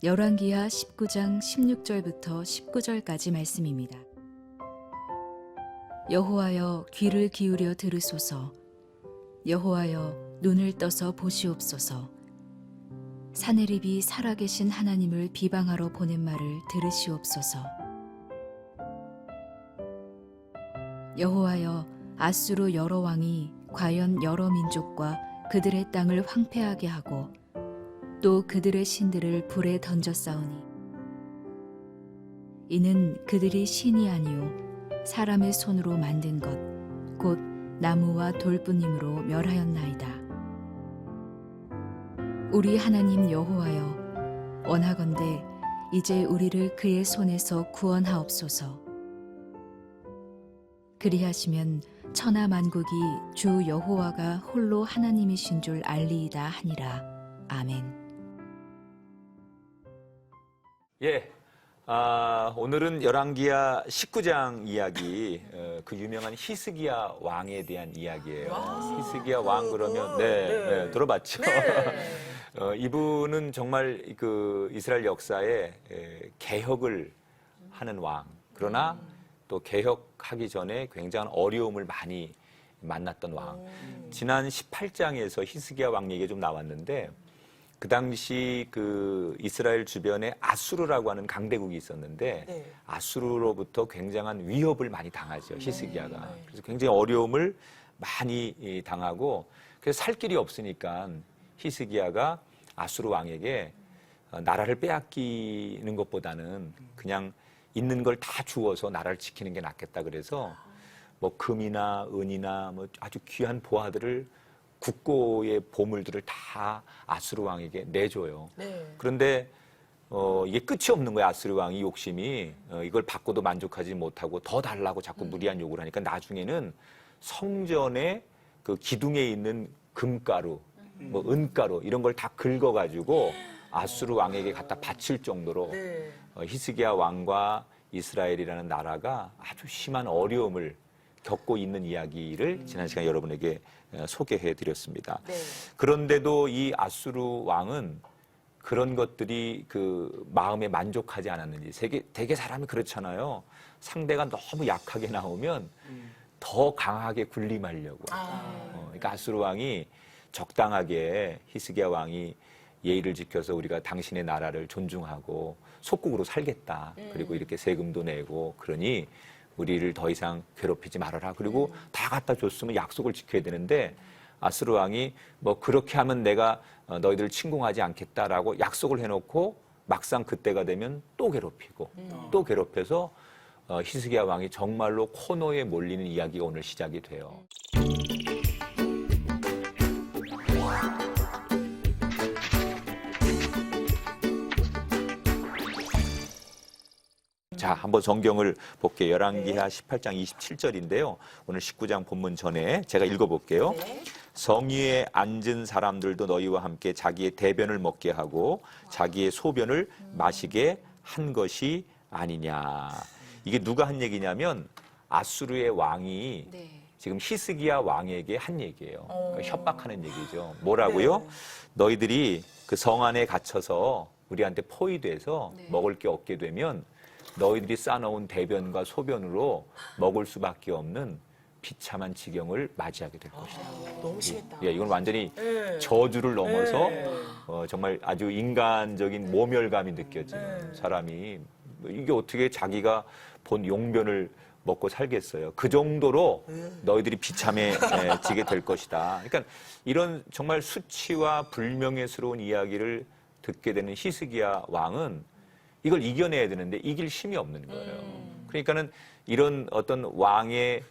열왕기하 19장 16절부터 19절까지 말씀입니다. 여호와여 귀를 기울여 들으소서. 여호와여 눈을 떠서 보시옵소서. 사내립이 살아계신 하나님을 비방하러 보낸 말을 들으시옵소서. 여호와여 아수르 여러 왕이 과연 여러 민족과 그들의 땅을 황폐하게 하고 또 그들의 신들을 불에 던졌사오니 이는 그들이 신이 아니요 사람의 손으로 만든 것 곧 나무와 돌뿐이므로 멸하였나이다. 우리 하나님 여호와여 원하건대 이제 우리를 그의 손에서 구원하옵소서. 그리하시면 천하 만국이 주 여호와가 홀로 하나님이신 줄 알리이다 하니라. 아멘. 예, 오늘은 열왕기하 19장 이야기, 그 유명한 히스기야 왕에 대한 이야기예요. 히스기야 왕 그러면 네, 들어봤죠. 이분은 정말 그 이스라엘 역사에 개혁을 하는 왕. 그러나 또 개혁하기 전에 굉장한 어려움을 많이 만났던 왕. 지난 18장에서 히스기야 왕 얘기가 좀 나왔는데 그 당시 그 이스라엘 주변에 아수르라고 하는 강대국이 있었는데 아수르로부터 굉장한 위협을 많이 당하죠, 히스기야가. 그래서 굉장히 어려움을 많이 당하고 그래서 살 길이 없으니까 히스기야가 아수르 왕에게 나라를 빼앗기는 것보다는 그냥 있는 걸 다 주어서 나라를 지키는 게 낫겠다 그래서 뭐 금이나 은이나 뭐 아주 귀한 보화들을 국고의 보물들을 다 아수르 왕에게 내줘요. 그런데 이게 끝이 없는 거예요. 아수르 왕이 욕심이 이걸 받고도 만족하지 못하고 더 달라고 자꾸 무리한 요구를 하니까 나중에는 성전의 그 기둥에 있는 금가루, 뭐 은가루 이런 걸 다 긁어가지고 아수르 왕에게 갖다 바칠 정도로 히스기야 왕과 이스라엘이라는 나라가 아주 심한 어려움을 겪고 있는 이야기를 지난 시간 여러분에게 소개해 드렸습니다. 그런데도 이 아수르 왕은 그런 것들이 그 마음에 만족하지 않았는지 되게 사람이 그렇잖아요. 상대가 너무 약하게 나오면 더 강하게 군림하려고. 그러니까 아수르 왕이 적당하게 히스기야 왕이 예의를 지켜서 우리가 당신의 나라를 존중하고 속국으로 살겠다. 그리고 이렇게 세금도 내고 그러니 우리를 더 이상 괴롭히지 말아라. 그리고 다 갖다 줬으면 약속을 지켜야 되는데 아수르 왕이 뭐 그렇게 하면 내가 너희들을 침공하지 않겠다라고 약속을 해놓고 막상 그때가 되면 또 괴롭히고 또 괴롭혀서 히스기야 왕이 정말로 코너에 몰리는 이야기가 오늘 시작이 돼요. 자, 한번 성경을 볼게요. 열왕기하 18장 27절인데요. 오늘 19장 본문 전에 제가 읽어볼게요. 성위에 앉은 사람들도 너희와 함께 자기의 대변을 먹게 하고 자기의 소변을 마시게 한 것이 아니냐. 이게 누가 한 얘기냐면 아수르의 왕이 지금 히스기야 왕에게 한 얘기예요. 그러니까 협박하는 얘기죠. 뭐라고요? 너희들이 그 성 안에 갇혀서 우리한테 포위돼서 먹을 게 없게 되면 너희들이 싸놓은 대변과 소변으로 먹을 수밖에 없는 비참한 지경을 맞이하게 될 것이다. 너무 심했다. 예, 이건 완전히 저주를 넘어서 정말 아주 인간적인 모멸감이 느껴지는 사람이 이게 어떻게 자기가 본 용변을 먹고 살겠어요. 그 정도로 너희들이 비참해지게 될 것이다. 그러니까 이런 정말 수치와 불명예스러운 이야기를 듣게 되는 히스기야 왕은 이걸 이겨내야 되는데 이길 힘이 없는 거예요. 그러니까는 이런 어떤 왕의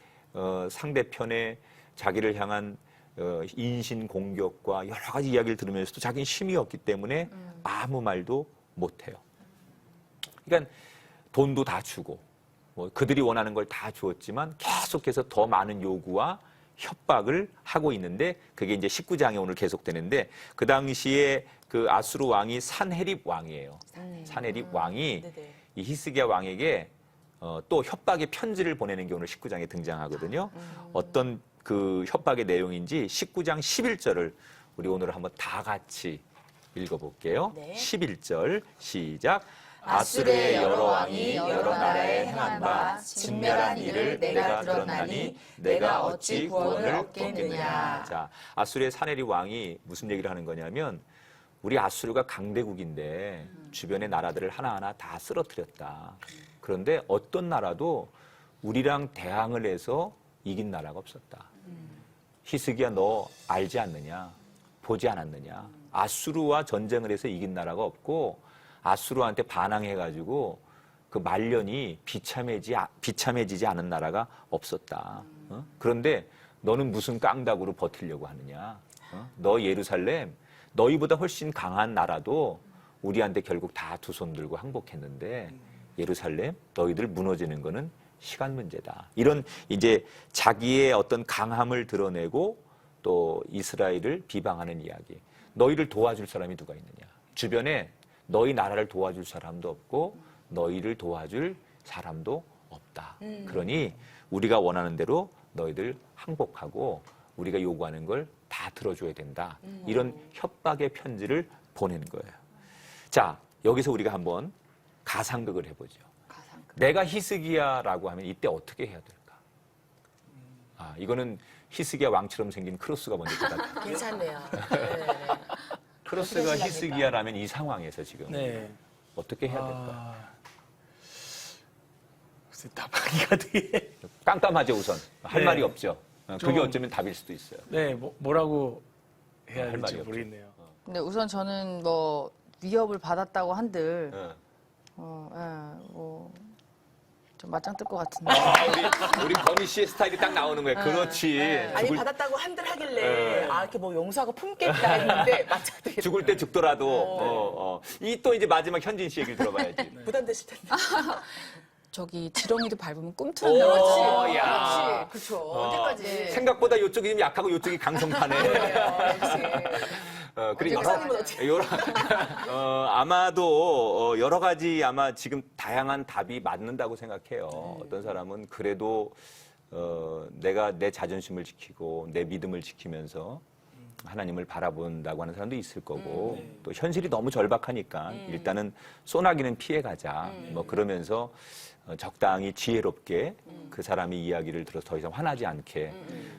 상대편의 자기를 향한 인신 공격과 여러 가지 이야기를 들으면서도 자기는 힘이 없기 때문에 아무 말도 못해요. 그러니까 돈도 다 주고 뭐 그들이 원하는 걸 다 주었지만 계속해서 더 많은 요구와 협박을 하고 있는데 그게 이제 19장에 오늘 계속되는데 그 당시에 그 아수르 왕이 산헤립 왕이에요. 산헤립 왕이 이 히스기야 왕에게 또 협박의 편지를 보내는 게 오늘 19장에 등장하거든요. 어떤 그 협박의 내용인지 19장 11절을 우리 오늘 한번 다 같이 읽어볼게요. 네. 11절 시작. 아수르의 여러 왕이 여러 나라에 행한 바 진멸한 일을 내가 들었나니 내가 어찌 구원을 얻겠느냐. 자, 아수르의 사네립 왕이 무슨 얘기를 하는 거냐면 우리 아수르가 강대국인데 주변의 나라들을 하나하나 다 쓰러뜨렸다. 그런데 어떤 나라도 우리랑 대항을 해서 이긴 나라가 없었다. 히스기야, 너 알지 않느냐? 보지 않았느냐? 아수르와 전쟁을 해서 이긴 나라가 없고 아수르한테 반항해가지고 그 말년이 비참해지지 않은 나라가 없었다. 그런데 너는 무슨 깡다구로 버티려고 하느냐? 너 예루살렘, 너희보다 훨씬 강한 나라도 우리한테 결국 다 두 손 들고 항복했는데 예루살렘, 너희들 무너지는 거는 시간 문제다. 이런 이제 자기의 어떤 강함을 드러내고 또 이스라엘을 비방하는 이야기. 너희를 도와줄 사람이 누가 있느냐? 주변에 너희 나라를 도와줄 사람도 없고 너희를 도와줄 사람도 없다. 그러니 우리가 원하는 대로 너희들 항복하고 우리가 요구하는 걸 다 들어줘야 된다. 이런 협박의 편지를 보낸 거예요. 자, 여기서 우리가 한번 가상극을 해보죠. 내가 히스기야라고 하면 이때 어떻게 해야 될까? 아, 이거는 히스기야 왕처럼 생긴 크로스가 먼저 대답해요. 괜찮네요. 크로스가 히스기야라면 이 상황에서 지금 네. 어떻게 해야 될까? 글쎄, 답하기가 되게. 깜깜하죠, 우선. 할 네. 말이 없죠. 그게 좀- 어쩌면 답일 수도 있어요. 네, 뭐라고 해야 할 할지 말이 없죠. 모르겠네요. 근데 우선 저는 뭐 위협을 받았다고 한들 어. 좀 맞짱 뜰 것 같은데. 우리 건희 씨의 스타일이 딱 나오는 거예요. 그렇지. 아니 죽을, 받았다고 한들 하길래 아 이렇게 뭐 용서하고 품겠다 했는데 맞춰야 되겠다. 죽을 때 죽더라도. 이 또 이제 마지막 현진 씨 얘기를 들어봐야지. 부담되실 텐데. 저기 지렁이도 밟으면 오, 꿈틀한다고. 야. 그렇죠. 언제까지? 생각보다 이쪽이 좀 약하고 이쪽이 강성파네. 그리고 아마도 여러 가지 아마 지금 다양한 답이 맞는다고 생각해요. 어떤 사람은 그래도 내가 내 자존심을 지키고 내 믿음을 지키면서 하나님을 바라본다고 하는 사람도 있을 거고 또 현실이 너무 절박하니까 일단은 소나기는 피해가자 뭐 그러면서 적당히 지혜롭게 그 사람이 이야기를 들어서 더 이상 화나지 않게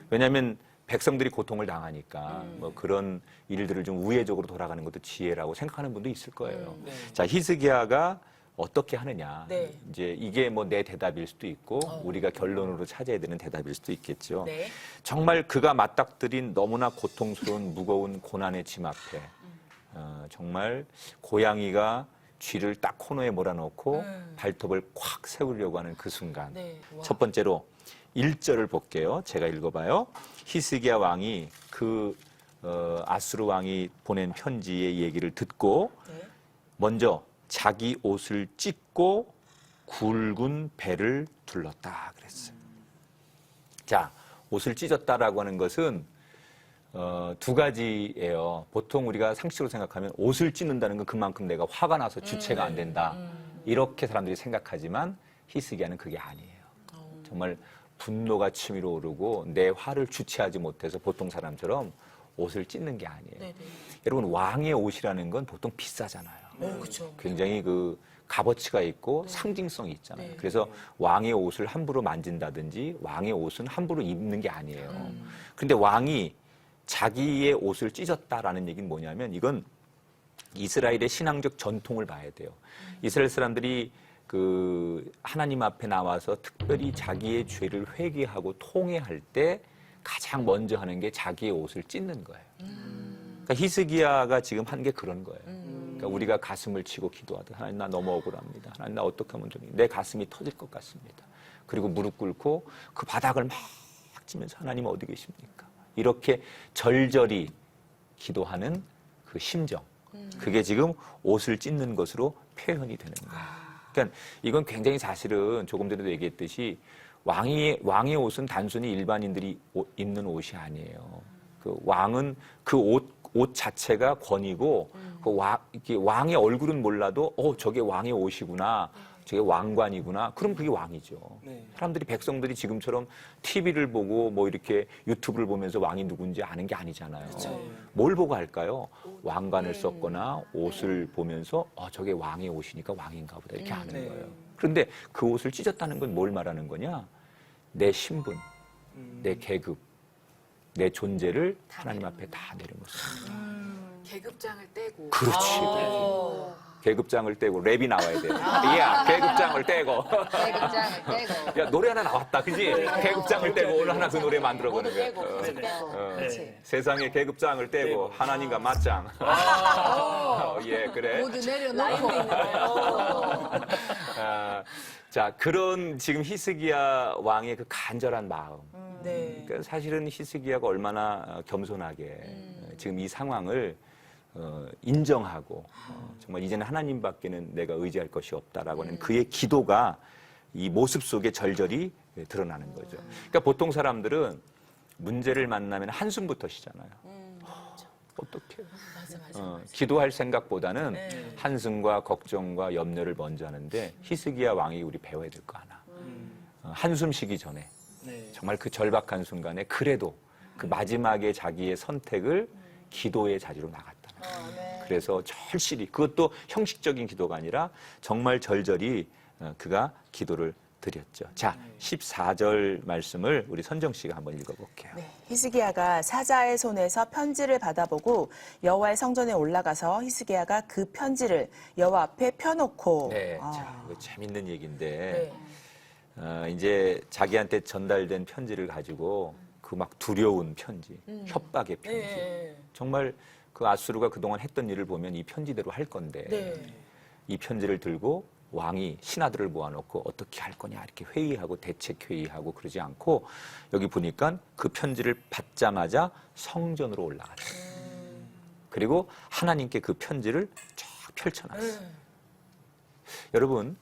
왜냐하면 백성들이 고통을 당하니까 뭐 그런 일들을 좀 우회적으로 돌아가는 것도 지혜라고 생각하는 분도 있을 거예요. 자, 히스기야가 어떻게 하느냐. 네. 이제 이게 뭐 내 대답일 수도 있고 우리가 결론으로 찾아야 되는 대답일 수도 있겠죠. 네. 정말 그가 맞닥뜨린 너무나 고통스러운 무거운 고난의 짐 앞에 정말 고양이가 쥐를 딱 코너에 몰아넣고 발톱을 콱 세우려고 하는 그 순간. 네. 와. 첫 번째로 1절을 볼게요. 제가 읽어봐요. 히스기야 왕이 그 아수르 왕이 보낸 편지의 얘기를 듣고 네. 먼저 자기 옷을 찢고 굵은 배를 둘렀다 그랬어요. 자, 옷을 찢었다라고 하는 것은 두 가지예요. 보통 우리가 상식으로 생각하면 옷을 찢는다는 건 그만큼 내가 화가 나서 주체가 안 된다. 이렇게 사람들이 생각하지만 히스기야는 그게 아니에요. 정말 분노가 치밀어 오르고 내 화를 주체하지 못해서 보통 사람처럼 옷을 찢는 게 아니에요. 네네. 여러분 왕의 옷이라는 건 보통 비싸잖아요. 그렇죠. 굉장히 그 값어치가 있고 상징성이 있잖아요. 네. 그래서 왕의 옷을 함부로 만진다든지 왕의 옷은 함부로 입는 게 아니에요. 그런데 왕이 자기의 옷을 찢었다라는 얘기는 뭐냐면 이건 이스라엘의 신앙적 전통을 봐야 돼요. 이스라엘 사람들이 그 하나님 앞에 나와서 특별히 자기의 죄를 회개하고 통회할 때 가장 먼저 하는 게 자기의 옷을 찢는 거예요. 그러니까 히스기야가 지금 한 게 그런 거예요. 그러니까 우리가 가슴을 치고 기도하듯 하나님 나 너무 억울합니다. 하나님 나 어떻게 하면 좋니? 내 가슴이 터질 것 같습니다. 그리고 무릎 꿇고 그 바닥을 막 치면서 하나님 어디 계십니까? 이렇게 절절히 기도하는 그 심정. 그게 지금 옷을 찢는 것으로 표현이 되는 거예요. 그러니까 이건 굉장히 사실은 조금 전에도 얘기했듯이 왕의 옷은 단순히 일반인들이 입는 옷이 아니에요. 그 왕은 그 옷 자체가 권위고 이렇게 왕의 얼굴은 몰라도 저게 왕의 옷이구나. 저게 왕관이구나. 그럼 그게 왕이죠. 네. 사람들이 백성들이 지금처럼 TV를 보고 뭐 이렇게 유튜브를 보면서 왕이 누군지 아는 게 아니잖아요. 뭘 보고 할까요? 왕관을 썼거나 옷을 보면서 저게 왕의 옷이니까 왕인가 보다 이렇게 아는 네. 거예요. 그런데 그 옷을 찢었다는 건 뭘 말하는 거냐? 내 신분, 내 계급, 내 존재를 하나님 앞에 다 내려놓습니다. 계급장을 떼고. 그렇지. 계급장을 떼고 랩이 나와야 돼요. 야, 계급장을 떼고. 계급장을 떼고. 야, 노래 하나 나왔다, 그지? 계급장을 떼고 오늘 하나 그 노래 만들어보는 모두 떼고, 거예요. 계속 떼고. 그렇지. 세상에 계급장을 떼고 하나님과 맞짱. 예, 그래. 모두 내려놓고. 자, 그런 지금 히스기야 왕의 그 간절한 마음. 네. 그러니까 사실은 히스기야가 얼마나 겸손하게 지금 이 상황을 인정하고 정말 이제는 하나님밖에는 내가 의지할 것이 없다라고 하는 그의 기도가 이 모습 속에 절절히 드러나는 거죠. 그러니까 보통 사람들은 문제를 만나면 한숨부터 쉬잖아요. 어떡해. 맞아. 기도할 생각보다는 네. 한숨과 걱정과 염려를 먼저 하는데 히스기야 왕이 우리 배워야 될 거 하나. 한숨 쉬기 전에 네. 정말 그 절박한 순간에 그래도 그 마지막에 자기의 선택을 기도의 자리로 나갔다는 거예요. 네. 그래서 절실히 그것도 형식적인 기도가 아니라 정말 절절히 그가 기도를 드렸죠. 자, 14절 말씀을 우리 선정 씨가 한번 읽어볼게요. 네, 히스기야가 사자의 손에서 편지를 받아보고 여호와의 성전에 올라가서 히스기야가 그 편지를 여호와 앞에 펴놓고 네, 자, 이거 재밌는 얘기인데 네. 이제 자기한테 전달된 편지를 가지고 그 막 두려운 편지, 협박의 편지. 네. 정말 그 아수르가 그동안 했던 일을 보면 이 편지대로 할 건데 네. 이 편지를 들고 왕이 신하들을 모아놓고 어떻게 할 거냐 이렇게 회의하고 대책 회의하고 그러지 않고 여기 보니까 그 편지를 받자마자 성전으로 올라갔어요. 그리고 하나님께 그 편지를 쫙 펼쳐놨어요. 여러분,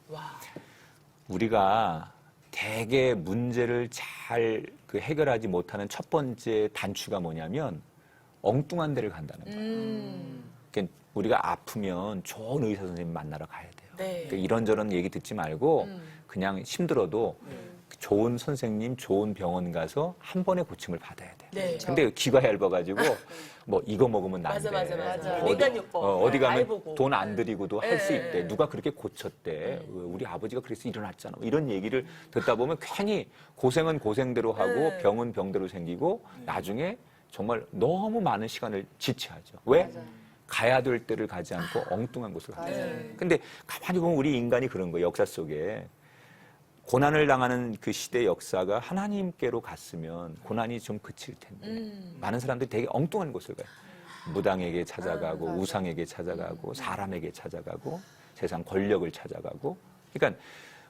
우리가 대개 문제를 잘 그 해결하지 못하는 첫 번째 단추가 뭐냐면 엉뚱한 데를 간다는 거예요. 그러니까 우리가 아프면 좋은 의사 선생님 만나러 가야 돼요. 네. 그러니까 이런저런 얘기 듣지 말고 그냥 힘들어도 좋은 선생님, 좋은 병원 가서 한 번에 고침을 받아야 돼요. 네. 근데 귀가 얇아가지고 뭐 이거 먹으면 안 돼. 맞아. 어디, 민간요법. 어디 알 가면 보고. 돈 안 들이고도 할 수 네. 있대. 누가 그렇게 고쳤대. 우리 아버지가 그래서 일어났잖아. 이런 얘기를 듣다 보면 괜히 고생은 고생대로 하고 병은 병대로 생기고 나중에 정말 너무 많은 시간을 지체하죠. 왜? 가야 될 때를 가지 않고 엉뚱한 곳을 가요. 근데 가만히 보면 우리 인간이 그런 거예요. 역사 속에. 고난을 당하는 그 시대 역사가 하나님께로 갔으면 고난이 좀 그칠 텐데 많은 사람들이 되게 엉뚱한 곳을 가요. 무당에게 찾아가고 우상에게 찾아가고 사람에게 찾아가고 세상 권력을 찾아가고 그러니까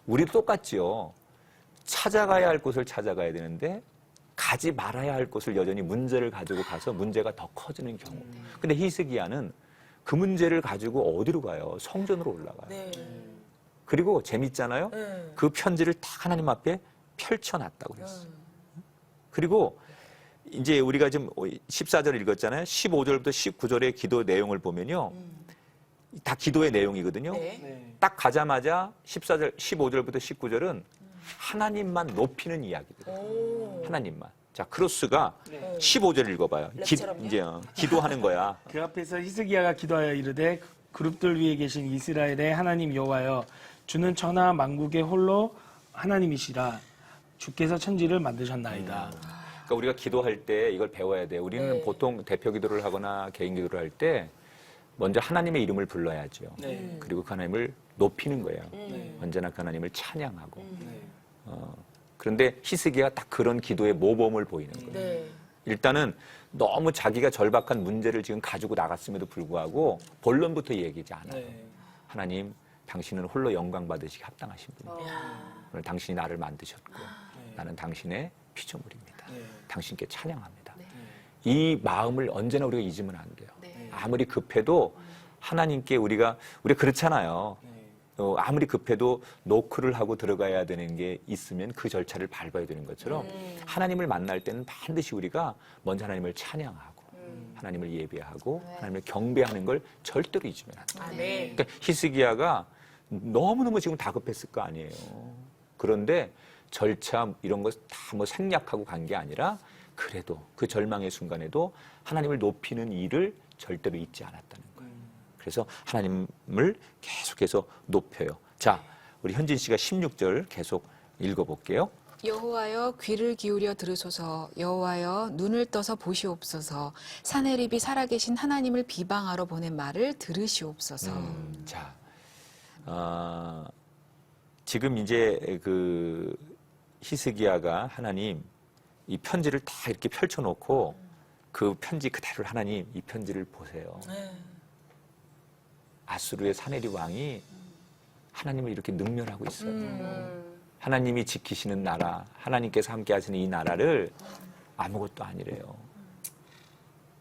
우리도 똑같지요. 찾아가야 할 곳을 찾아가야 되는데 가지 말아야 할 곳을 여전히 문제를 가지고 가서 문제가 더 커지는 경우. 근데 히스기야는 그 문제를 가지고 어디로 가요? 성전으로 올라가요. 네. 그리고 재밌잖아요. 그 편지를 딱 하나님 앞에 펼쳐놨다고 그랬어요. 그리고 이제 우리가 지금 14절 읽었잖아요. 15절부터 19절의 기도 내용을 보면요. 다 기도의 내용이거든요. 네. 네. 딱 가자마자 14절, 15절부터 19절은 하나님만 높이는 이야기들이에요. 하나님만. 자, 크로스가 15절 읽어봐요. 랩처럼요? 이제 기도하는 거야. 그 앞에서 히스기야가 기도하여 이르되 그룹들 위에 계신 이스라엘의 하나님 여호와여 주는 천하 만국의 홀로 하나님이시라 주께서 천지를 만드셨나이다. 그러니까 우리가 기도할 때 이걸 배워야 돼요. 우리는 보통 대표 기도를 하거나 개인 기도를 할 때 먼저 하나님의 이름을 불러야죠. 네. 그리고 그 하나님을 높이는 거예요. 네. 언제나 그 하나님을 찬양하고. 네. 그런데 히스기야가 딱 그런 기도의 모범을 보이는 거예요. 네. 일단은 너무 자기가 절박한 문제를 지금 가지고 나갔음에도 불구하고 본론부터 얘기하지 않아요. 네. 하나님, 당신은 홀로 영광 받으시기 합당하신 분입니다. 오늘 당신이 나를 만드셨고 나는 당신의 피조물입니다. 네. 당신께 찬양합니다. 이 마음을 언제나 우리가 잊으면 안 돼요. 아무리 급해도 하나님께 우리가 그렇잖아요. 아무리 급해도 노크를 하고 들어가야 되는 게 있으면 그 절차를 밟아야 되는 것처럼 하나님을 만날 때는 반드시 우리가 먼저 하나님을 찬양하고 하나님을 예배하고 하나님을 경배하는 걸 절대로 잊으면 안 돼요. 아멘. 그러니까 히스기야가 너무너무 지금 다급했을 거 아니에요. 그런데 절차 이런 거 다 뭐 생략하고 간 게 아니라 그래도 그 절망의 순간에도 하나님을 높이는 일을 절대로 잊지 않았다는 거예요. 그래서 하나님을 계속해서 높여요. 자, 우리 현진 씨가 16절 계속 읽어볼게요. 여호와여 귀를 기울여 들으소서. 여호와여 눈을 떠서 보시옵소서. 사내립이 살아계신 하나님을 비방하러 보낸 말을 들으시옵소서. 자, 지금 이제 그 히스기야가 하나님 이 편지를 다 이렇게 펼쳐놓고 그 편지 그대로 하나님 이 편지를 보세요. 아수르의 사네립 왕이 하나님을 이렇게 능멸하고 있어요. 하나님이 지키시는 나라, 하나님께서 함께 하시는 이 나라를 아무것도 아니래요.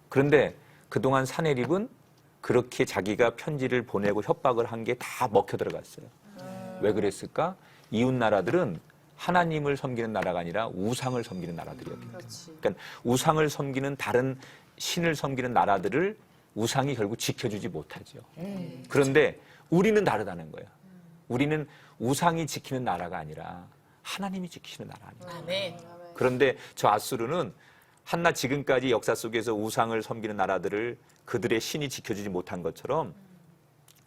그런데 그동안 사네립은 그렇게 자기가 편지를 보내고 협박을 한 게 다 먹혀 들어갔어요. 왜 그랬을까? 이웃 나라들은 하나님을 섬기는 나라가 아니라 우상을 섬기는 나라들이었기 때문에. 그러니까 우상을 섬기는 다른 신을 섬기는 나라들을 우상이 결국 지켜주지 못하죠. 그런데 우리는 다르다는 거예요. 우리는 우상이 지키는 나라가 아니라 하나님이 지키시는 나라 아니에요. 아멘. 그런데 저 아수르는 한낱 지금까지 역사 속에서 우상을 섬기는 나라들을 그들의 신이 지켜주지 못한 것처럼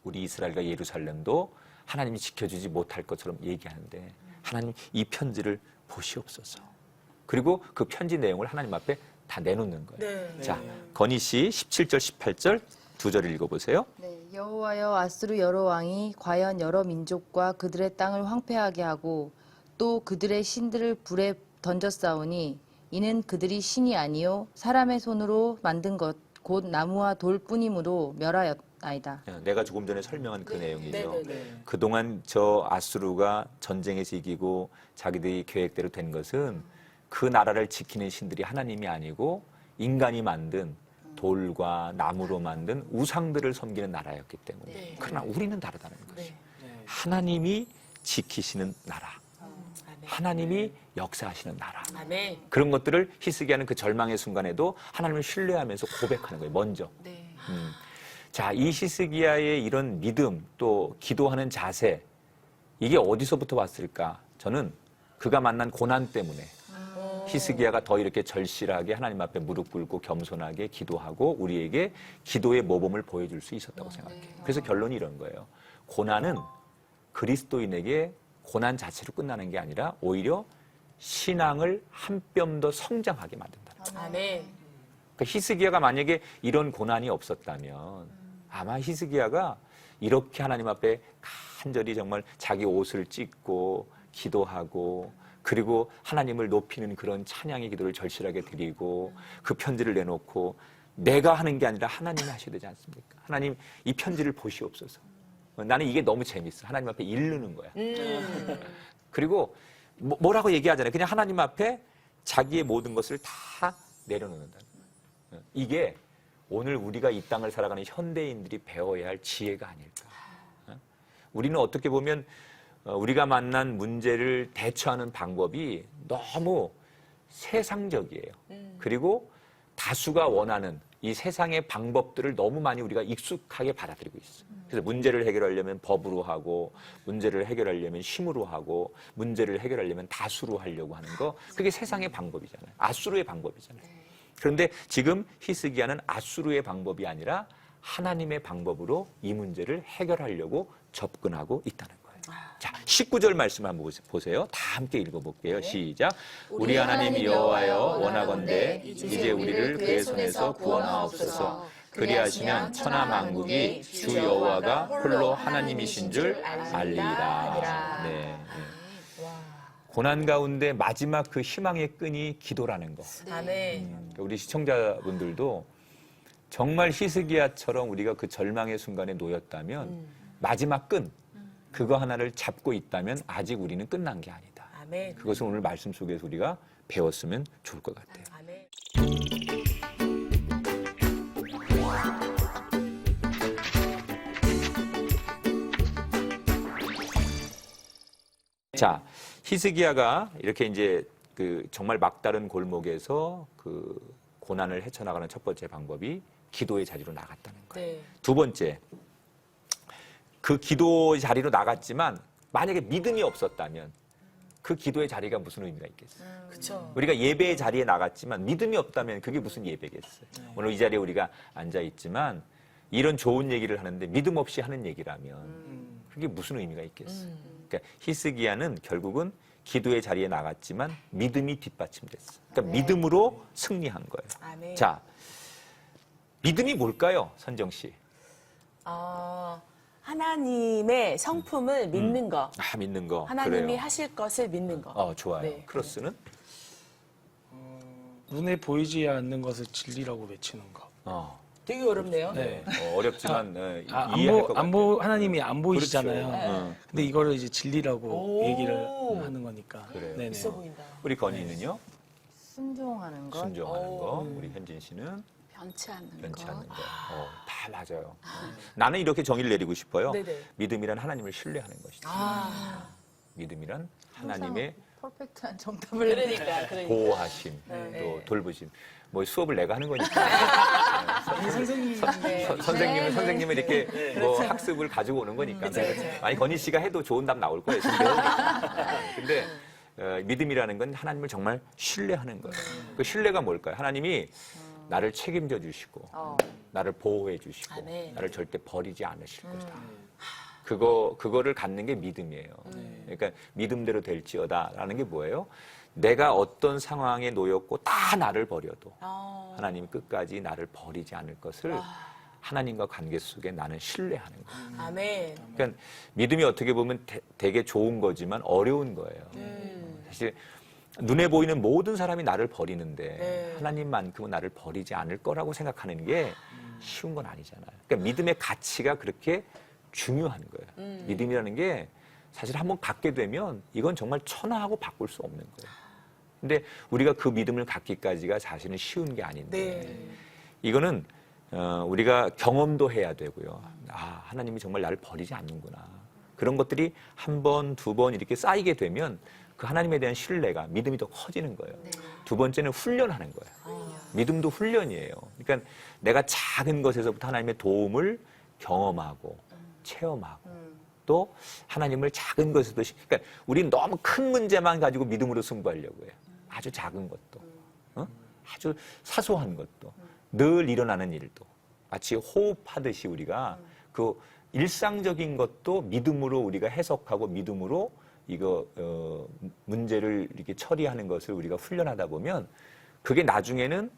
우리 이스라엘과 예루살렘도 하나님이 지켜주지 못할 것처럼 얘기하는데 하나님 이 편지를 보시옵소서. 그리고 그 편지 내용을 하나님 앞에 다 내놓는 거예요. 자, 건희 씨 17절, 18절 두 절 읽어보세요. 네, 여호와여 아수르 여러 왕이 과연 여러 민족과 그들의 땅을 황폐하게 하고 또 그들의 신들을 불에 던졌사오니 이는 그들이 신이 아니요 사람의 손으로 만든 것 곧 나무와 돌뿐이므로 멸하였나이다. 내가 조금 전에 설명한 그 내용이죠. 그동안 저 아수르가 전쟁에서 이기고 자기들이 계획대로 된 것은 그 나라를 지키는 신들이 하나님이 아니고 인간이 만든 돌과 나무로 만든 우상들을 섬기는 나라였기 때문에. 그러나 우리는 다르다는 것이. 하나님이 지키시는 나라. 하나님이 역사하시는 나라. 아멘. 그런 것들을 히스기야는 그 절망의 순간에도 하나님을 신뢰하면서 고백하는 거예요. 먼저. 자, 이 히스기야의 이런 믿음 또 기도하는 자세 이게 어디서부터 왔을까? 저는 그가 만난 고난 때문에 히스기야가 더 이렇게 절실하게 하나님 앞에 무릎 꿇고 겸손하게 기도하고 우리에게 기도의 모범을 보여줄 수 있었다고 생각해요. 그래서 결론이 이런 거예요. 고난은 그리스도인에게 고난 자체로 끝나는 게 아니라 오히려 신앙을 한 뼘 더 성장하게 만든다는 거예요. 아멘. 그러니까 히스기야가 만약에 이런 고난이 없었다면 아마 히스기야가 이렇게 하나님 앞에 간절히 정말 자기 옷을 찢고 기도하고 그리고 하나님을 높이는 그런 찬양의 기도를 절실하게 드리고 그 편지를 내놓고 내가 하는 게 아니라 하나님이 하셔야 되지 않습니까? 하나님 이 편지를 보시옵소서. 나는 이게 너무 재밌어. 하나님 앞에 이르는 거야. 그리고 뭐라고 얘기하잖아요. 그냥 하나님 앞에 자기의 모든 것을 다 내려놓는다는 거예요. 이게 오늘 우리가 이 땅을 살아가는 현대인들이 배워야 할 지혜가 아닐까. 우리는 어떻게 보면 우리가 만난 문제를 대처하는 방법이 너무 세상적이에요. 그리고 다수가 원하는 이 세상의 방법들을 너무 많이 우리가 익숙하게 받아들이고 있어요. 그래서 문제를 해결하려면 법으로 하고 문제를 해결하려면 힘으로 하고 문제를 해결하려면 다수로 하려고 하는 거 그게 세상의 방법이잖아요. 아수르의 방법이잖아요. 그런데 지금 히스기야는 아수르의 방법이 아니라 하나님의 방법으로 이 문제를 해결하려고 접근하고 있다는 거예요. 자, 19절 말씀 한번 보세요. 다 함께 읽어볼게요. 시작. 우리 하나님 여호와여 원하건대 이제 우리를 그의 손에서 구원하옵소서. 그리하시면 천하 만국이 주 여호와가 홀로 하나님이신 줄 알리라. 네. 고난 가운데 마지막 그 희망의 끈이 기도라는 거. 아멘. 우리 시청자분들도 정말 히스기야처럼 우리가 그 절망의 순간에 놓였다면 마지막 끈 그거 하나를 잡고 있다면 아직 우리는 끝난 게 아니다. 아멘. 그것을 오늘 말씀 속에서 우리가 배웠으면 좋을 것 같아요. 아멘. 자, 히스기야가 이렇게 이제 그 정말 막다른 골목에서 그 고난을 헤쳐나가는 첫 번째 방법이 기도의 자리로 나갔다는 거예요. 네. 두 번째, 그 기도 자리로 나갔지만 만약에 믿음이 없었다면 그 기도의 자리가 무슨 의미가 있겠어요? 그렇죠. 우리가 예배의 자리에 나갔지만 믿음이 없다면 그게 무슨 예배겠어요? 오늘 이 자리에 우리가 앉아 있지만 이런 좋은 얘기를 하는데 믿음 없이 하는 얘기라면 그게 무슨 의미가 있겠어요? 그러니까 히스기야는 결국은 기도의 자리에 나갔지만 믿음이 뒷받침됐어요. 그러니까 믿음으로 승리한 거예요. 아멘. 자, 믿음이 뭘까요, 선정 씨? 하나님의 성품을 믿는 거. 아, 믿는 거. 하나님이 그래요. 하실 것을 믿는 거. 좋아요. 네. 크로스는? 눈에 보이지 않는 것을 진리라고 외치는 거. 되게 어렵네요. 네. 어렵지만 아, 이해할 것 같아요. 하나님이 안 보이시잖아요. 그렇죠. 근데 이거를 이제 진리라고 오. 얘기를 하는 거니까. 그래요. 네네. 있어 보인다. 우리 건이는요? 순종하는 것. 순종하는 거. 우리 현진 씨는 변치 않는 변치 것. 않는 거. 다 맞아요. 나는 이렇게 정의를 내리고 싶어요. 네네. 믿음이란 하나님을 신뢰하는 것이죠. 믿음이란 하나님의 퍼펙트한 정답을 그러니까. 보호하심, 네. 또 돌보심. 뭐 수업을 내가 하는 거니까. 선생님. 선생님은 선생님은 이렇게 뭐 학습을 가지고 오는 거니까. 아니 건희 씨가 해도 좋은 답 나올 거예요. 근데 믿음이라는 건 하나님을 정말 신뢰하는 거예요. 그 신뢰가 뭘까요? 하나님이 나를 책임져 주시고 나를 보호해 주시고 아멘. 나를 절대 버리지 않으실 것이다. 그거를 갖는 게 믿음이에요. 그러니까 믿음대로 될지어다라는 게 뭐예요? 내가 어떤 상황에 놓였고 다 나를 버려도 하나님이 끝까지 나를 버리지 않을 것을 하나님과 관계 속에 나는 신뢰하는 거예요. 아멘. 그러니까 믿음이 어떻게 보면 되게 좋은 거지만 어려운 거예요. 사실 눈에 보이는 모든 사람이 나를 버리는데 네. 하나님만큼은 나를 버리지 않을 거라고 생각하는 게 쉬운 건 아니잖아요. 그러니까 믿음의 가치가 그렇게 중요한 거예요. 믿음이라는 게 사실 한번 갖게 되면 이건 정말 천하하고 바꿀 수 없는 거예요. 근데 우리가 그 믿음을 갖기까지가 사실은 쉬운 게 아닌데 네. 이거는 우리가 경험도 해야 되고요. 하나님이 정말 나를 버리지 않는구나. 그런 것들이 한 번, 두 번 이렇게 쌓이게 되면 그 하나님에 대한 신뢰가, 믿음이 더 커지는 거예요. 두 번째는 훈련하는 거예요. 믿음도 훈련이에요. 그러니까 내가 작은 것에서부터 하나님의 도움을 경험하고 체험하고 또 하나님을 작은 것에서도 그러니까 우리는 너무 큰 문제만 가지고 믿음으로 승부하려고 해요. 아주 작은 것도 아주 사소한 것도 늘 일어나는 일도 마치 호흡하듯이 우리가 그 일상적인 것도 믿음으로 우리가 해석하고 믿음으로 이거 문제를 이렇게 처리하는 것을 우리가 훈련하다 보면 그게 나중에는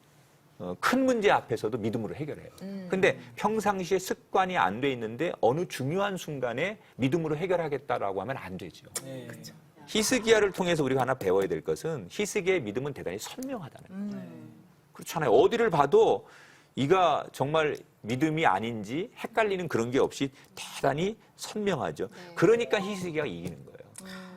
큰 문제 앞에서도 믿음으로 해결해요. 근데 평상시에 습관이 안 돼 있는데 어느 중요한 순간에 믿음으로 해결하겠다라고 하면 안 되죠. 네. 히스기야를 통해서 우리가 하나 배워야 될 것은 히스기야의 믿음은 대단히 선명하다는 거예요. 그렇잖아요. 어디를 봐도 이가 정말 믿음이 아닌지 헷갈리는 그런 게 없이 대단히 선명하죠. 그러니까 히스기야가 이기는 거예요.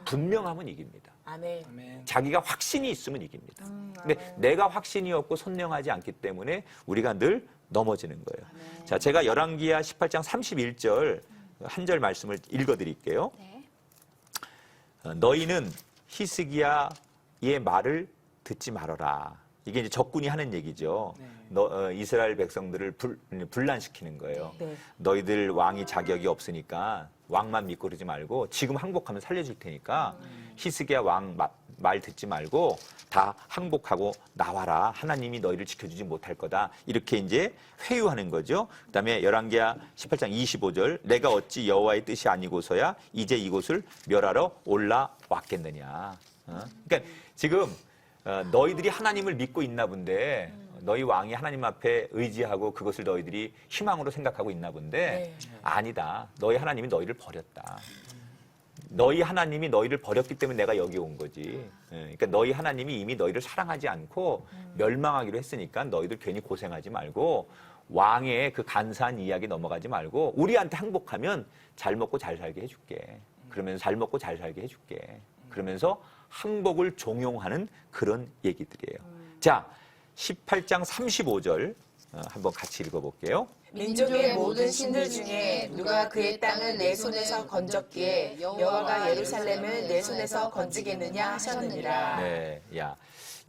분명하면 이깁니다. 아멘. 아멘. 자기가 확신이 있으면 이깁니다. 근데 내가 확신이 없고 선명하지 않기 때문에 우리가 늘 넘어지는 거예요. 자, 제가 열왕기하 18장 31절 한 절 말씀을 읽어드릴게요. 너희는 히스기야의 말을 듣지 말아라. 이게 이제 적군이 하는 얘기죠. 이스라엘 백성들을 분란시키는 거예요. 네. 너희들 왕이 자격이 없으니까 왕만 믿고 그러지 말고 지금 항복하면 살려줄 테니까 히스기야 왕 말 듣지 말고 다 항복하고 나와라. 하나님이 너희를 지켜주지 못할 거다. 이렇게 이제 회유하는 거죠. 그다음에 열왕기하 18장 25절 내가 어찌 여호와의 뜻이 아니고서야 이제 이곳을 멸하러 올라왔겠느냐. 그러니까 지금 너희들이 하나님을 믿고 있나 본데 너희 왕이 하나님 앞에 의지하고 그것을 너희들이 희망으로 생각하고 있나 본데 아니다. 너희 하나님이 너희를 버렸다. 너희 하나님이 너희를 버렸기 때문에 내가 여기 온 거지. 그러니까 너희 하나님이 이미 너희를 사랑하지 않고 멸망하기로 했으니까 너희들 괜히 고생하지 말고 왕의 그 간사한 이야기 넘어가지 말고 우리한테 항복하면 잘 먹고 잘 살게 해줄게. 그러면서 잘 먹고 잘 살게 해줄게. 그러면서 항복을 종용하는 그런 얘기들이에요. 자, 18장 35절 한번 같이 읽어볼게요. 민족의 모든 신들 중에 누가 그의 땅을 내 손에서 건졌기에 여호와가 예루살렘을 내 손에서 건지겠느냐 하셨느니라. 네,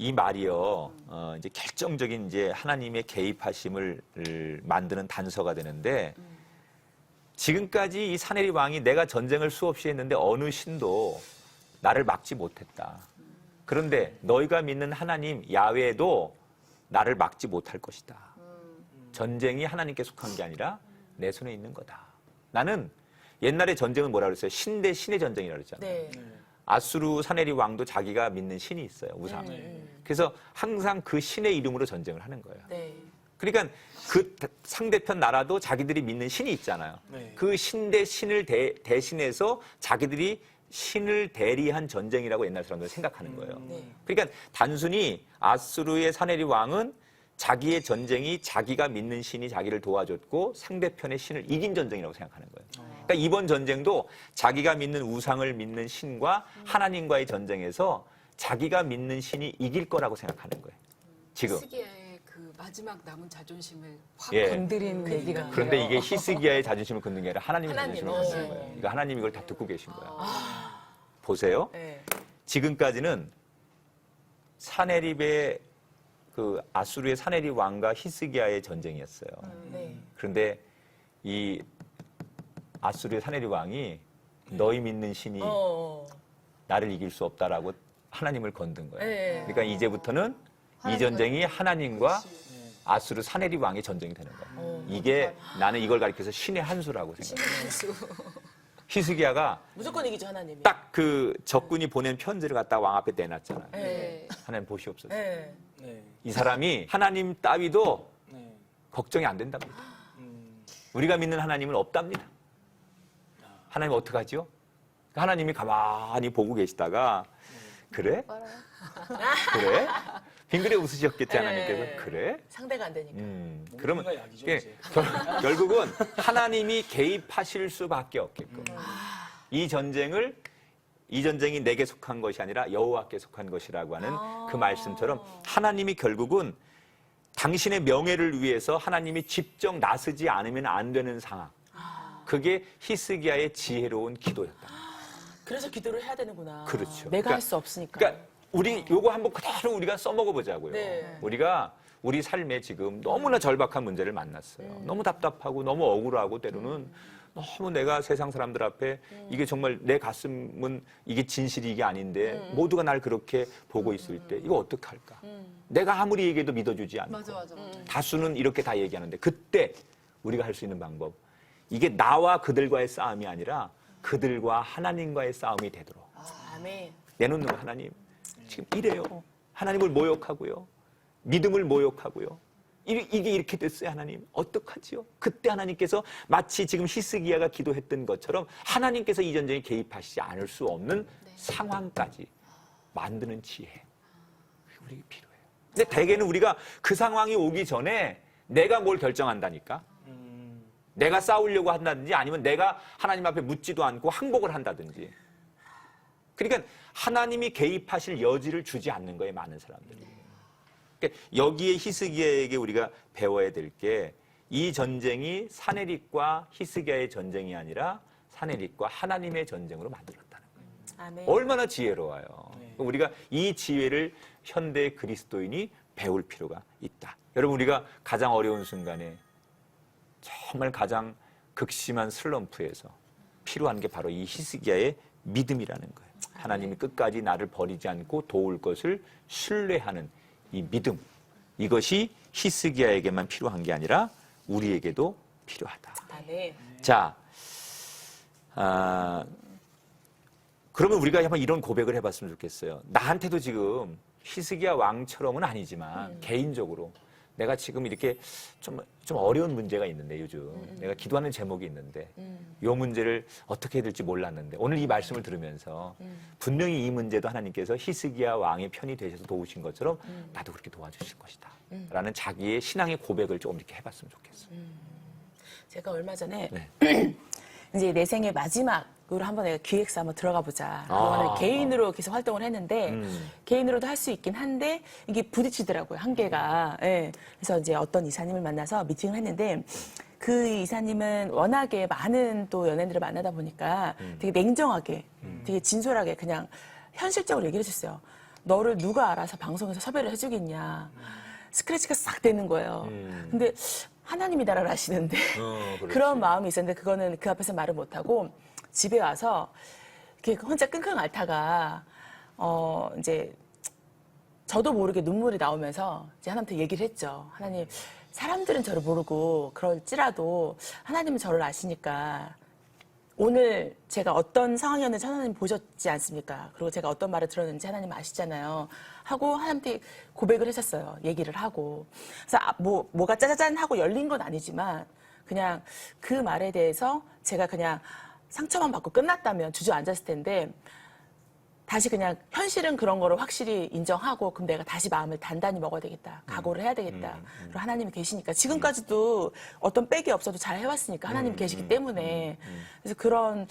이 말이요, 이제 결정적인 이제 하나님의 개입하심을 만드는 단서가 되는데, 지금까지 이 사내립 왕이 내가 전쟁을 수없이 했는데 어느 신도 나를 막지 못했다. 그런데 너희가 믿는 하나님 야훼도 나를 막지 못할 것이다. 전쟁이 하나님께 속한 게 아니라 내 손에 있는 거다. 나는 옛날에 전쟁은 뭐라 그랬어요? 신 대 신의 전쟁이라고 그랬잖아요. 네. 아수르 사내립 왕도 자기가 믿는 신이 있어요. 우상. 그래서 항상 그 신의 이름으로 전쟁을 하는 거예요. 네. 그러니까 그 상대편 나라도 자기들이 믿는 신이 있잖아요. 네. 그 신 대 신을 대신해서 자기들이 신을 대리한 전쟁이라고 옛날 사람들은 생각하는 거예요. 네. 그러니까 단순히 아수르의 사내립 왕은 자기의 전쟁이 자기가 믿는 신이 자기를 도와줬고 상대편의 신을 이긴 전쟁이라고 생각하는 거예요. 그러니까 이번 전쟁도 자기가 믿는 우상을 믿는 신과 하나님과의 전쟁에서 자기가 믿는 신이 이길 거라고 생각하는 거예요. 지금. 히스기야의 그 마지막 남은 자존심을 확 예. 건드린 얘기가. 그런데 이게 히스기야의 자존심을 건든 게 아니라 하나님의 하나님, 자존심을 건든 네. 거예요. 그러니까 하나님이 이걸 다 듣고 계신 거예요. 보세요. 네. 지금까지는 사내립의 그 아수르의 사내립 왕과 히스기야의 전쟁이었어요. 네. 그런데 이 아수르의 사내립 왕이 너희 믿는 신이 나를 이길 수 없다라고 하나님을 건든 거예요. 네. 그러니까 이제부터는 이 전쟁이 하나님과 아수르 사내립 왕의 전쟁이 되는 거예요. 이게 나는 이걸 가리켜서 신의 한 수라고 생각해요. 히스기야가 무조건 이기죠, 하나님이. 딱 그 적군이 보낸 편지를 갖다 왕 앞에 내놨잖아요. 네. 하나님 보시옵소서. 네. 네. 이 사람이 하나님 따위도 네. 걱정이 안 된답니다. 우리가 믿는 하나님은 없답니다. 하나님 어떡하죠? 하나님이 가만히 보고 계시다가 그래? 그래? 빙그레 웃으셨겠지 하나님께서. 네. 그래? 상대가 안 되니까. 그러면 목소리가 약이죠, 예, 이제. 결국은 하나님이 개입하실 수밖에 없게끔 이 전쟁이 내게 속한 것이 아니라 여호와께 속한 것이라고 하는 그 말씀처럼 하나님이 결국은 당신의 명예를 위해서 하나님이 직접 나서지 않으면 안 되는 상황. 그게 히스기야의 지혜로운 기도였다. 그래서 기도를 해야 되는구나. 그렇죠. 내가 그러니까- 할 수 없으니까. 그러니까 우리 요거 한번 그대로 우리가 써먹어 보자고요. 네. 우리가 우리 삶에 지금 너무나 절박한 문제를 만났어요. 너무 답답하고 너무 억울하고 때로는 너무 내가 세상 사람들 앞에 이게 정말 내 가슴은 이게 진실이 이게 아닌데 모두가 날 그렇게 보고 있을 때 이거 어떡할까? 내가 아무리 얘기해도 믿어주지 않고 다수는 이렇게 다 얘기하는데 그때 우리가 할 수 있는 방법 이게 나와 그들과의 싸움이 아니라 그들과 하나님과의 싸움이 되도록 아멘. 내놓는 거 하나님 지금 이래요. 하나님을 모욕하고요. 믿음을 모욕하고요. 이게 이렇게 됐어요, 하나님. 어떡하지요? 그때 하나님께서 마치 지금 히스기야가 기도했던 것처럼 하나님께서 이 전쟁에 개입하시지 않을 수 없는 상황까지 만드는 지혜. 그게 우리에게 필요해요. 근데 대개는 우리가 그 상황이 오기 전에 내가 뭘 결정한다니까. 내가 싸우려고 한다든지 아니면 내가 하나님 앞에 묻지도 않고 항복을 한다든지. 그러니까 하나님이 개입하실 여지를 주지 않는 거예요, 많은 사람들이. 그러니까 여기에 히스기야에게 우리가 배워야 될 게 이 전쟁이 사내립과 히스기야의 전쟁이 아니라 사내립과 하나님의 전쟁으로 만들었다는 거예요. 아멘. 얼마나 지혜로워요. 우리가 이 지혜를 현대 그리스도인이 배울 필요가 있다. 여러분 우리가 가장 어려운 순간에 정말 가장 극심한 슬럼프에서 필요한 게 바로 이 히스기야의 믿음이라는 거예요. 하나님이 끝까지 나를 버리지 않고 도울 것을 신뢰하는 이 믿음. 이것이 히스기야에게만 필요한 게 아니라 우리에게도 필요하다. 아멘. 자, 그러면 우리가 한번 이런 고백을 해봤으면 좋겠어요. 나한테도 지금 히스기야 왕처럼은 아니지만 개인적으로 내가 지금 이렇게 좀 어려운 문제가 있는데 요즘 내가 기도하는 제목이 있는데 이 문제를 어떻게 해야 될지 몰랐는데 오늘 이 말씀을 들으면서 분명히 이 문제도 하나님께서 히스기야 왕의 편이 되셔서 도우신 것처럼 나도 그렇게 도와주실 것이다 라는 자기의 신앙의 고백을 좀 이렇게 해봤으면 좋겠어요. 제가 얼마 전에 네. 이제 내 생애 마지막으로 한번 내가 기획사 한번 들어가 보자. 아. 그거는 개인으로 계속 활동을 했는데 개인으로도 할 수 있긴 한데 이게 부딪히더라고요. 한계가. 예. 그래서 이제 어떤 이사님을 만나서 미팅을 했는데 그 이사님은 워낙에 많은 또 연예인들을 만나다 보니까 되게 냉정하게 되게 진솔하게 그냥 현실적으로 얘기를 해줬어요. 너를 누가 알아서 방송에서 섭외를 해주겠냐. 스크래치가 싹 되는 거예요. 근데 하나님이 나를 아시는데 그렇지. 그런 마음이 있었는데 그거는 그 앞에서 말을 못하고 집에 와서 이렇게 혼자 끙끙 앓다가 이제 저도 모르게 눈물이 나오면서 이제 하나님한테 얘기를 했죠. 하나님, 사람들은 저를 모르고 그럴지라도 하나님은 저를 아시니까 오늘 제가 어떤 상황이었는지 하나님 보셨지 않습니까? 그리고 제가 어떤 말을 들었는지 하나님 아시잖아요. 하고 하나님한테 고백을 했었어요. 얘기를 하고. 그래서 뭐가 짜자잔 하고 열린 건 아니지만 그냥 그 말에 대해서 제가 그냥 상처만 받고 끝났다면 주저앉았을 텐데 다시 그냥 현실은 그런 거를 확실히 인정하고 그럼 내가 다시 마음을 단단히 먹어야 되겠다. 각오를 해야 되겠다. 그리고 하나님이 계시니까 지금까지도 어떤 빽이 없어도 잘 해왔으니까 하나님이 계시기 때문에 그래서 그런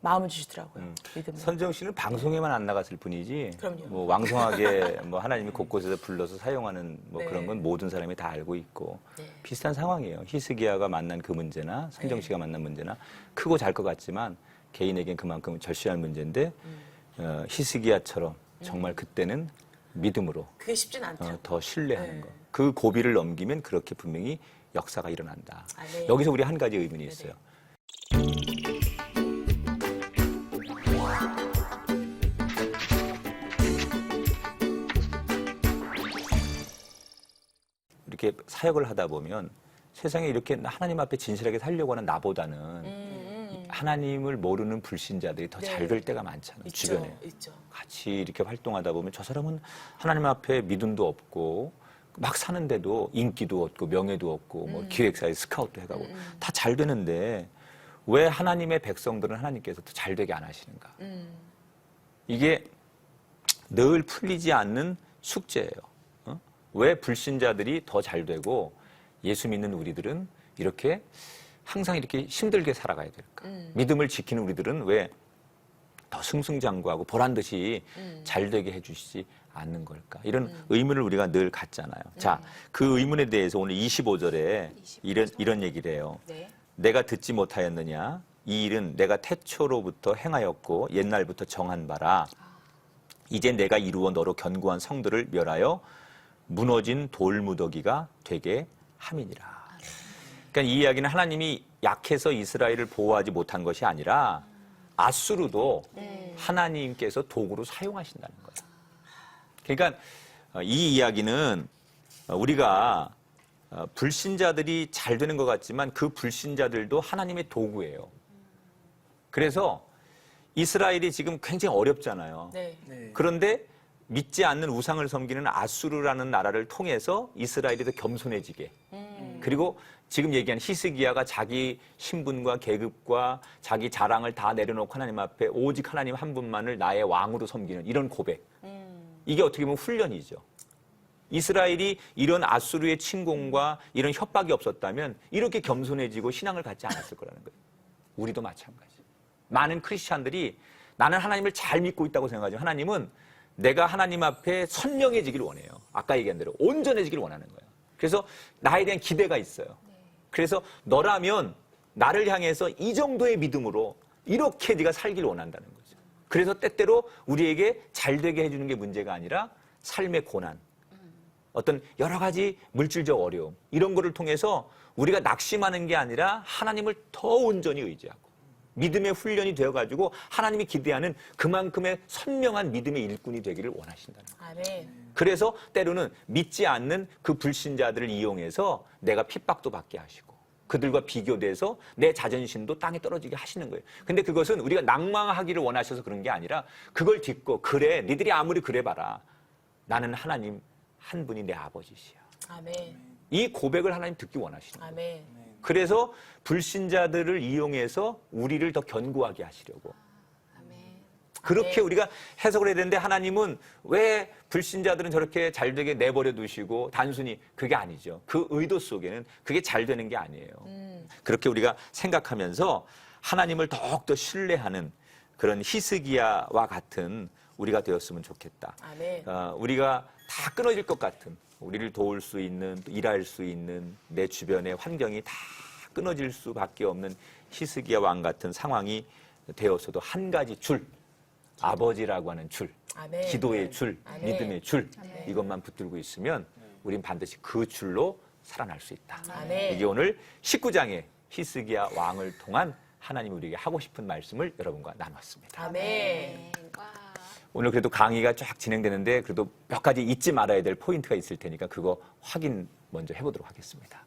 마음을 주시더라고요. 믿음을. 선정 씨는 방송에만 안 나갔을 뿐이지. 그럼요. 뭐 왕성하게 뭐 하나님이 곳곳에서 불러서 사용하는 뭐 네. 그런 건 모든 사람이 다 알고 있고 네. 비슷한 상황이에요. 히스기야가 만난 그 문제나 선정 씨가 만난 문제나 크고 잘 것 같지만 개인에겐 그만큼 절실한 문제인데 히스기야처럼 정말 그때는 믿음으로 그게 쉽진 않죠. 더 신뢰하는 네. 거. 그 고비를 넘기면 그렇게 분명히 역사가 일어난다. 아멘. 여기서 우리 한 가지 의문이 있어요. 이렇게 사역을 하다 보면 세상에 이렇게 하나님 앞에 진실하게 살려고 하는 나보다는 하나님을 모르는 불신자들이 더 잘 될 때가 많잖아요. 주변에. 있죠. 같이 이렇게 활동하다 보면 저 사람은 하나님 앞에 믿음도 없고 막 사는데도 인기도 없고 명예도 없고 뭐 기획사에 스카웃도 해가고 다 잘 되는데 왜 하나님의 백성들은 하나님께서 더 잘 되게 안 하시는가? 이게 늘 풀리지 않는 숙제예요. 왜 불신자들이 더 잘 되고 예수 믿는 우리들은 이렇게 항상 이렇게 힘들게 살아가야 될까? 믿음을 지키는 우리들은 왜 더 승승장구하고 보란 듯이 잘 되게 해주시지 않는 걸까? 이런 의문을 우리가 늘 갖잖아요. 자, 그 의문에 대해서 오늘 25절에 이런 얘기를 해요. 네. 내가 듣지 못하였느냐? 이 일은 내가 태초로부터 행하였고 옛날부터 정한 바라. 이제 내가 이루어 너로 견고한 성들을 멸하여 무너진 돌무더기가 되게 함이니라. 그러니까 이 이야기는 하나님이 약해서 이스라엘을 보호하지 못한 것이 아니라 아수르도 하나님께서 도구로 사용하신다는 거예요. 그러니까 이 이야기는 우리가 불신자들이 잘 되는 것 같지만 그 불신자들도 하나님의 도구예요. 그래서 이스라엘이 지금 굉장히 어렵잖아요. 네. 그런데 믿지 않는 우상을 섬기는 아수르라는 나라를 통해서 이스라엘이 더 겸손해지게 그리고 지금 얘기한 히스기야가 자기 신분과 계급과 자기 자랑을 다 내려놓고 하나님 앞에 오직 하나님 한 분만을 나의 왕으로 섬기는 이런 고백. 이게 어떻게 보면 훈련이죠. 이스라엘이 이런 아수르의 침공과 이런 협박이 없었다면 이렇게 겸손해지고 신앙을 갖지 않았을 거라는 거예요. 우리도 마찬가지. 많은 크리스찬들이 나는 하나님을 잘 믿고 있다고 생각하지만 하나님은 내가 하나님 앞에 선명해지기를 원해요. 아까 얘기한 대로 온전해지기를 원하는 거예요. 그래서 나에 대한 기대가 있어요. 그래서 너라면 나를 향해서 이 정도의 믿음으로 이렇게 네가 살기를 원한다는 거죠. 그래서 때때로 우리에게 잘 되게 해주는 게 문제가 아니라 삶의 고난, 어떤 여러 가지 물질적 어려움 이런 거를 통해서 우리가 낙심하는 게 아니라 하나님을 더 온전히 의지하고 믿음의 훈련이 되어가지고 하나님이 기대하는 그만큼의 선명한 믿음의 일꾼이 되기를 원하신다는 거예요. 아멘. 그래서 때로는 믿지 않는 그 불신자들을 이용해서 내가 핍박도 받게 하시고 그들과 비교돼서 내 자존심도 땅에 떨어지게 하시는 거예요. 근데 그것은 우리가 낭망하기를 원하셔서 그런 게 아니라 그걸 딛고 그래 니들이 아무리 그래 봐라 나는 하나님 한 분이 내 아버지시야. 아멘. 이 고백을 하나님 듣기 원하시는 거예요. 아멘. 그래서 불신자들을 이용해서 우리를 더 견고하게 하시려고 그렇게 우리가 해석을 해야 되는데 하나님은 왜 불신자들은 저렇게 잘 되게 내버려 두시고 단순히 그게 아니죠. 그 의도 속에는 그게 잘 되는 게 아니에요. 그렇게 우리가 생각하면서 하나님을 더욱더 신뢰하는 그런 히스기야와 같은 우리가 되었으면 좋겠다. 아멘. 우리가 다 끊어질 것 같은 우리를 도울 수 있는 일할 수 있는 내 주변의 환경이 다 끊어질 수밖에 없는 히스기야 왕 같은 상황이 되었어도 한 가지 줄 아버지라고 하는 줄, 아멘. 기도의 줄, 아멘. 믿음의 줄 이것만 붙들고 있으면 우린 반드시 그 줄로 살아날 수 있다. 아멘. 이게 오늘 19장의 히스기야 왕을 통한 하나님 우리에게 하고 싶은 말씀을 여러분과 나눴습니다. 아멘. 오늘 그래도 강의가 쫙 진행되는데 그래도 몇 가지 잊지 말아야 될 포인트가 있을 테니까 그거 확인 먼저 해보도록 하겠습니다.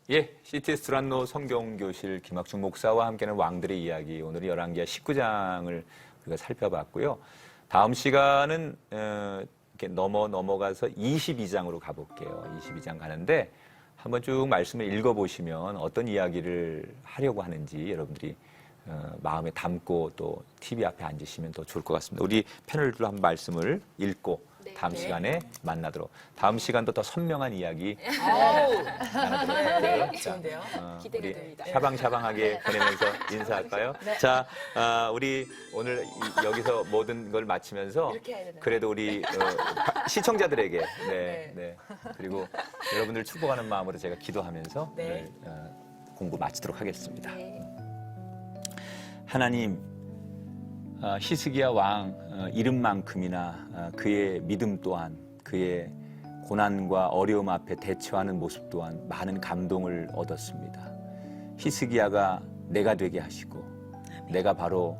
예, CTS 두란노 성경교실 김학중 목사와 함께하는 왕들의 이야기, 오늘은 열왕기하 19장을 우리가 살펴봤고요. 다음 시간은 이렇게 넘어가서 22장으로 가볼게요. 22장 가는데 한번 쭉 말씀을 읽어보시면 어떤 이야기를 하려고 하는지 여러분들이 마음에 담고 또 TV 앞에 앉으시면 더 좋을 것 같습니다. 우리 패널들로 한번 말씀을 읽고 다음 시간에 만나도록, 다음 시간도 더 선명한 이야기 나누도록 할게요. 좋은데요? 기대가 우리 됩니다. 샤방샤방하게 보내면서 인사할까요? 자, 우리 오늘 여기서 모든 걸 마치면서 이렇게 해야 되나요? 그래도 우리 시청자들에게 그리고 여러분들 축복하는 마음으로 제가 기도하면서 네. 오늘 공부 마치도록 하겠습니다. 하나님, 히스기야 왕 이름만큼이나 그의 믿음 또한, 그의 고난과 어려움 앞에 대처하는 모습 또한 많은 감동을 얻었습니다. 히스기야가 내가 되게 하시고 내가 바로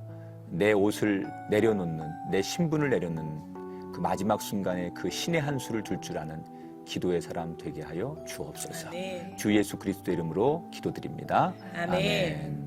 내 옷을 내려놓는, 내 신분을 내려놓는 그 마지막 순간에 그 신의 한 수를 둘 줄 아는 기도의 사람 되게 하여 주옵소서. 주 예수 그리스도 이름으로 기도드립니다. 아멘.